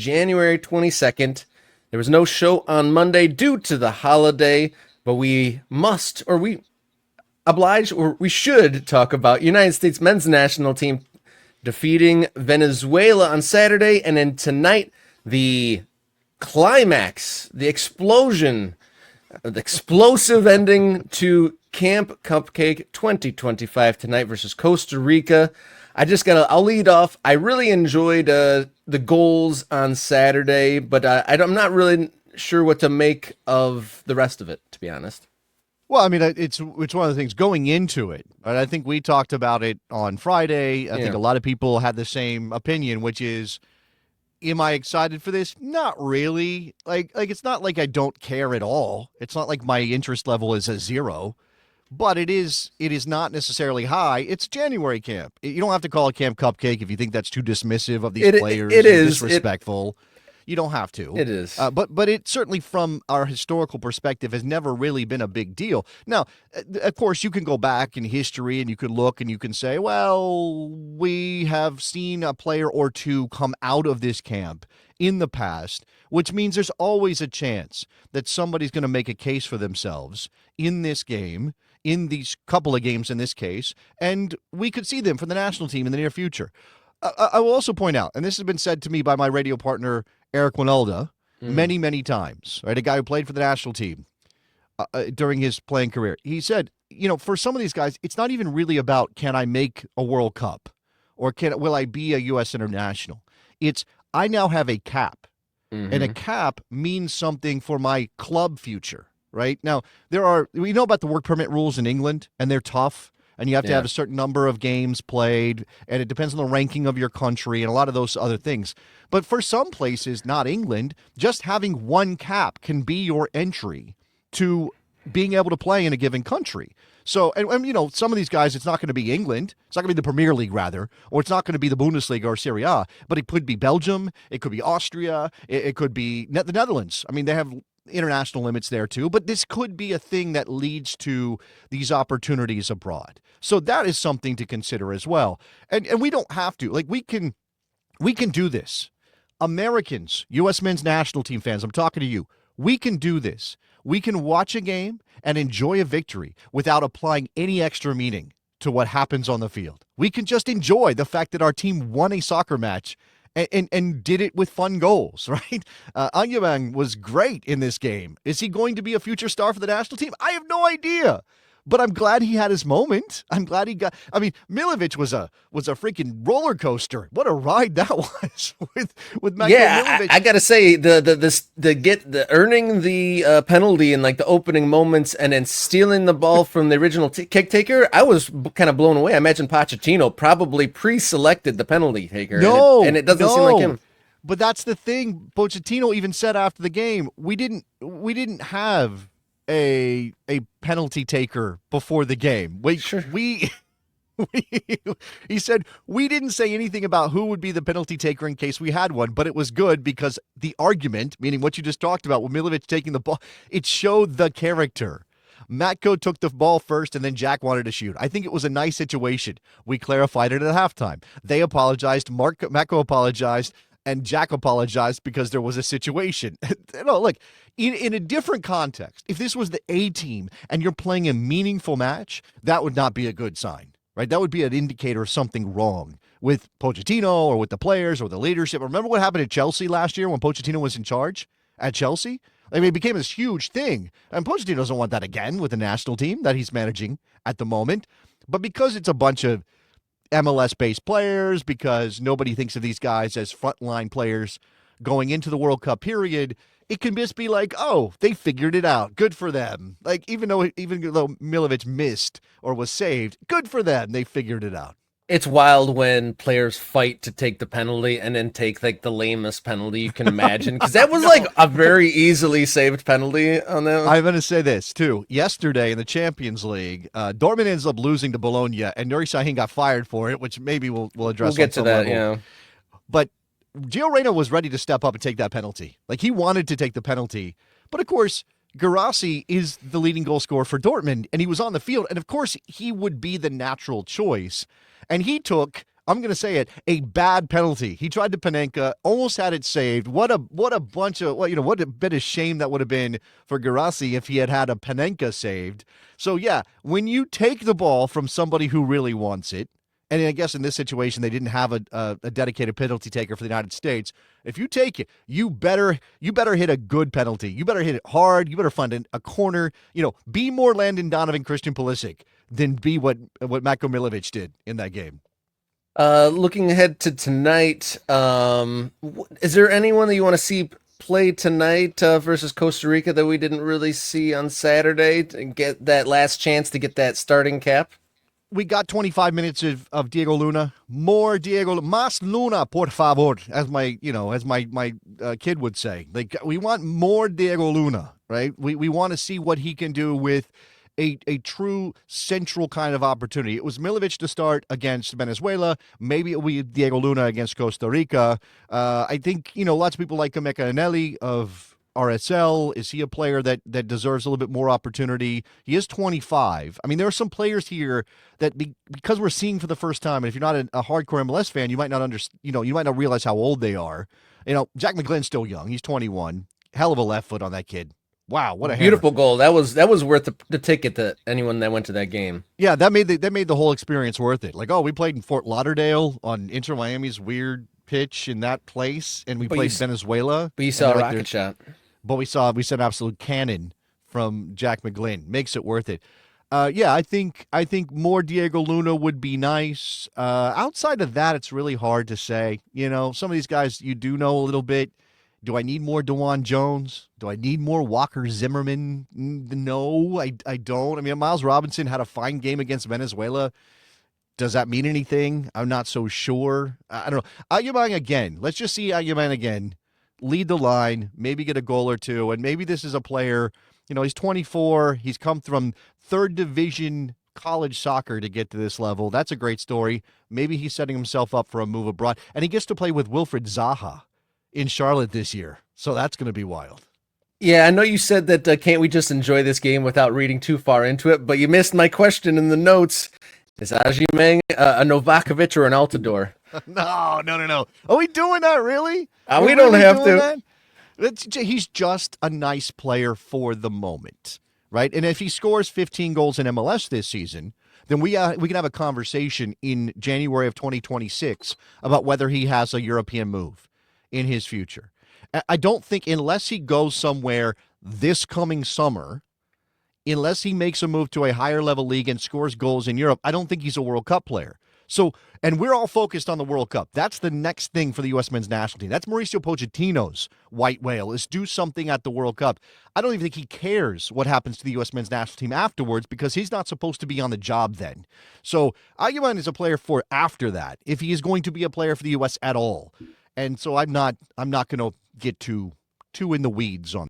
January 22nd. There was no show on Monday due to the holiday, but we must, or we oblige, or we should talk about United States men's national team defeating Venezuela on Saturday, and then tonight, the climax, the explosion, the explosive ending to Camp Cupcake 2025 tonight versus Costa Rica. I'll lead off. I really enjoyed the goals on Saturday, but I'm not really sure what to make of the rest of it, to be honest. Well, I mean, it's one of the things going into it. Right? I think we talked about it on Friday. I think a lot of people had the same opinion, which is, am I excited for this? Not really. Like it's not like I don't care at all. It's not like my interest level is a 0. But it is not necessarily high. It's January camp. You don't have to call it Camp Cupcake if you think that's too dismissive of these players. It is disrespectful. You don't have to. It is. But it certainly, from our historical perspective, has never really been a big deal. Now, of course, you can go back in history and you can look and you can say, well, we have seen a player or two come out of this camp in the past, which means there's always a chance that somebody's going to make a case for themselves in this game, in these couple of games in this case, and we could see them for the national team in the near future. I will also point out, and this has been said to me by my radio partner, Eric Winalda, many, many times, right? A guy who played for the national team during his playing career. He said, for some of these guys, it's not even really about, can I make a World Cup or will I be a U.S. international? It's, I now have a cap, and a cap means something for my club future. Right now, we know about the work permit rules in England, and they're tough, and you have to have a certain number of games played, and it depends on the ranking of your country and a lot of those other things. But for some places, not England, just having one cap can be your entry to being able to play in a given country. So, and some of these guys, it's not going to be England. It's not going to be the Premier League, rather, or it's not going to be the Bundesliga or Serie A, but it could be Belgium. It could be Austria. It could be the Netherlands. I mean, they have international limits there too, but this could be a thing that leads to these opportunities abroad. So that is something to consider as well. And we don't have to. Like, we can do this. Americans, U.S. men's national team fans, I'm talking to you. We can do this. We can watch a game and enjoy a victory without applying any extra meaning to what happens on the field. We can just enjoy the fact that our team won a soccer match and did it with fun goals, right? Anyabang was great in this game. Is he going to be a future star for the national team? I have no idea. But I'm glad he had his moment. I'm glad he got. I mean, Milovic was a freaking roller coaster. What a ride that was with Milovic. Yeah, I gotta say the earning the penalty in like the opening moments and then stealing the ball from the original kick taker. I was kind of blown away. I imagine Pochettino probably pre-selected the penalty taker. No, and it doesn't seem like him. But that's the thing. Pochettino even said after the game, we didn't have a penalty taker before the game. He said, we didn't say anything about who would be the penalty taker in case we had one, but it was good because the argument, meaning what you just talked about with Milovic taking the ball, it showed the character. Matko took the ball first, and then Jack wanted to shoot. I think it was a nice situation. We clarified it at halftime. They apologized. Matko apologized. And Jack apologized because there was a situation. Look, in a different context, if this was the A team and you're playing a meaningful match, that would not be a good sign, right? That would be an indicator of something wrong with Pochettino or with the players or the leadership. Remember what happened at Chelsea last year when Pochettino was in charge at Chelsea? I mean, it became this huge thing. And Pochettino doesn't want that again with the national team that he's managing at the moment. But because it's a bunch of MLS-based players, because nobody thinks of these guys as frontline players going into the World Cup period, it can just be like, oh, they figured it out. Good for them. Like, even though Milovic missed or was saved, good for them. They figured it out. It's wild when players fight to take the penalty and then take like the lamest penalty you can imagine, because that was like a very easily saved penalty on them. I'm going to say this too. Yesterday in the Champions League, Dortmund ends up losing to Bologna, and Nuri Sahin got fired for it, which maybe we'll address. We'll get to that, level. yeah. But Gio Reyna was ready to step up and take that penalty. Like, he wanted to take the penalty, but of course, Guirassy is the leading goal scorer for Dortmund, and he was on the field, and of course, he would be the natural choice. And he took I'm going to say it, a bad penalty. He tried to Panenka, almost had it saved. What a bunch of, what a bit of shame that would have been for Garasi if he had a Panenka saved. So yeah, when you take the ball from somebody who really wants it, and I guess in this situation they didn't have a dedicated penalty taker for the United States. If you take it, you better hit a good penalty. You better hit it hard. You better find a corner. Be more Landon Donovan, Christian Pulisic than be what Matko Milovic did in that game. Looking ahead to tonight, is there anyone that you want to see play tonight versus Costa Rica that we didn't really see on Saturday to get that last chance to get that starting cap? We got 25 minutes of Diego Luna. More Diego, más Luna, por favor, as my kid would say. Like, we want more Diego Luna, right? We want to see what he can do with a true central kind of opportunity. It was Milovic to start against Venezuela. Maybe it will be Diego Luna against Costa Rica. I think, lots of people like Emeka Anelli of RSL. Is he a player that deserves a little bit more opportunity? He is 25. I mean, there are some players here that because we're seeing for the first time, and if you're not a hardcore MLS fan, you might not you might not realize how old they are. Jack McGlynn's still young. He's 21. Hell of a left foot on that kid. Wow, what a beautiful hammer. goal! That was worth the ticket to anyone that went to that game. Yeah, that made the whole experience worth it. Like, we played in Fort Lauderdale on Inter Miami's weird pitch in that place, and we played Venezuela. But you saw a rocket shot. But we saw an absolute cannon from Jack McGlynn. Makes it worth it. Yeah, I think more Diego Luna would be nice. Outside of that, it's really hard to say. Some of these guys you do know a little bit. Do I need more DeJuan Jones? Do I need more Walker Zimmerman? No, I don't. I mean, Miles Robinson had a fine game against Venezuela. Does that mean anything? I'm not so sure. I don't know. Aguiman again. Let's just see Aguiman again. Lead the line, maybe get a goal or two, and maybe this is a player, he's 24. He's come from third division college soccer to get to this level. That's a great story. Maybe he's setting himself up for a move abroad, and he gets to play with Wilfred Zaha in Charlotte this year. So that's going to be wild. Yeah, I know you said that can't we just enjoy this game without reading too far into it, but you missed my question in the notes. Is Agyemang a Novakovic or an Altidore? No. Are we doing that, really? We don't have to. He's just a nice player for the moment, right? And if he scores 15 goals in MLS this season, then we can have a conversation in January of 2026 about whether he has a European move in his future. I don't think, unless he goes somewhere this coming summer, unless he makes a move to a higher level league and scores goals in Europe, I don't think he's a World Cup player. So, and we're all focused on the World Cup. That's the next thing for the U.S. men's national team. That's Mauricio Pochettino's white whale, is do something at the World Cup. I don't even think he cares what happens to the U.S. men's national team afterwards, because he's not supposed to be on the job then. So Aguiman is a player for after that, if he is going to be a player for the U.S. at all. And so I'm not going to get too in the weeds on